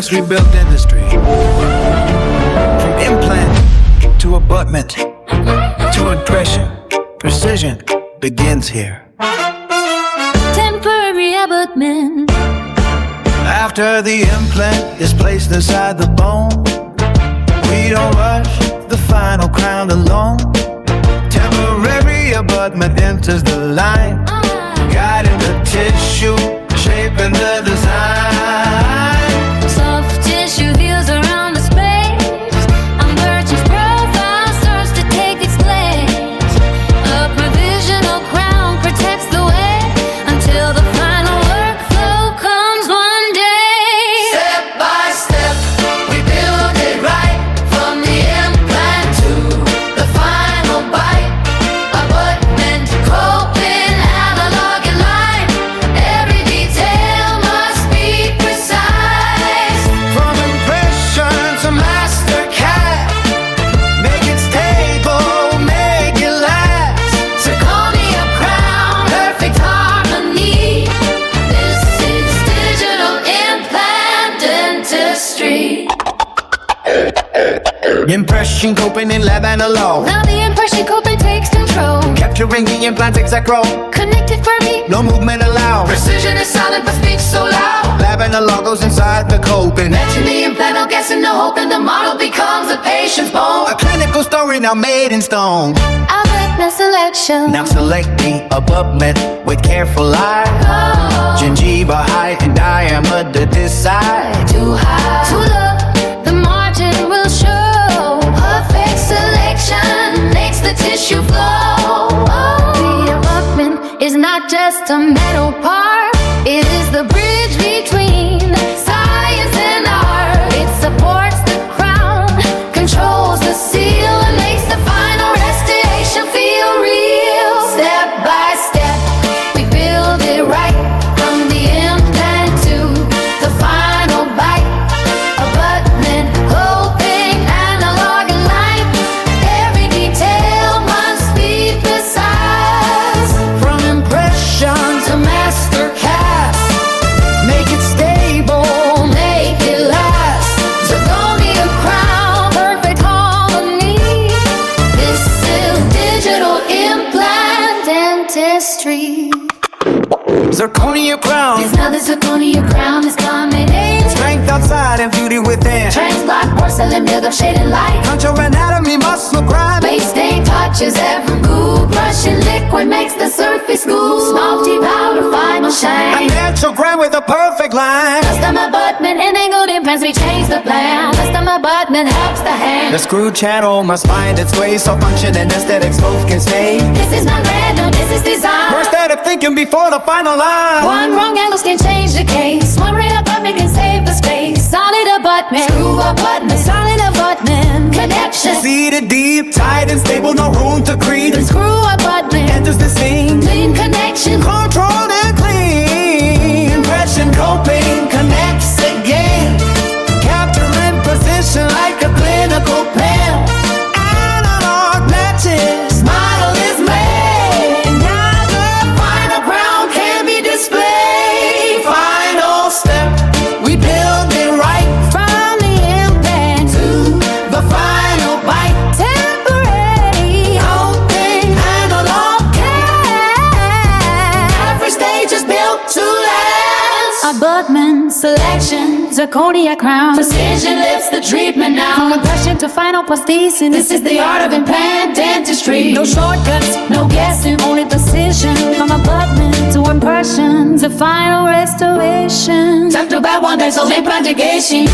Let's rebuild dentistry. From implant to abutment to impression, precision begins here. Temporary abutment. After the implant is placed inside the bone, we don't rush the final crown alone. Temporary abutment enters the line, guiding the tissue, shaping the design. Soft tissue heals around the space. A merchant's profile starts to take its place. A provisional crown protects the way until the final workflow comes one day. Step by step, we build it right. From the implant to the final bite. Abutment, coping, analog and line. Every detail must be precise. From impression to master cat, make it stable, make it last. Zirconia crown, perfect harmony. This is digital implant dentistry. Impression, coping in lab analog, Now the impression coping takes control. capturing the implant's exact role. Connected firmly. No movement allowed. Precision is silent but speaks so loud. Lab analog goes inside the coping. Matching the implant, no guessing, no hoping. The model becomes a patient's bone. A clinical story now made in stone. Abutment selection. Now select the abutment with careful eye. Gingiva height and diameter decide. Too high. To look, the margin will show. Perfect selection makes the tissue flow. The abutment is not just a metal part. It is the bridge between science and art. It supports the crown, controls the seal, and makes the final restoration feel real. Step by step, we build it right. From the implant to the final bite. Abutment, coping, analog and light. Every detail must be precise. From impression To master cast, make it stable. make it last. Zirconia crown, Perfect harmony. this is digital implant Dentistry. Zirconia crown, It's now the zirconia crown is coming in. strength outside and beauty within. Transblock porcelain, build-up shade and light. Contour anatomy, muscle grind. Base stain touches every groove. Brushing liquid makes the surface smooth. Small deep powder, final A shine. natural grind with a perfect line. Custom abutment and angled implants, we change the plan. Custom abutment helps the hand. The screw channel must find its way so function and aesthetics both can stay. This is not random, this is design. Prosthetic thinking before the final line. One wrong angles can change the case. One right abutment can save the space. Solid abutment. Screw abutment, Solid abutment. connection. Seated deep, tight and stable, no room to creep. Screw abutment. Enters the scene, Clean connection. controlled and clean. Impression coping connects again, capturing position like a clinical pen. Analog matches, model is made. Now the final crown can be displayed. Final step, we build it right. From the implant To the final bite, temporary coping analog. Every stage is built to last. abutment selection. Zirconia crown. Precision lifts the treatment From now. impression to final prosthesis. This is the art of implant dentistry. No shortcuts, no guessing, only precision. From abutment to impression to final restoration. Time to Badwan, there's only implantation.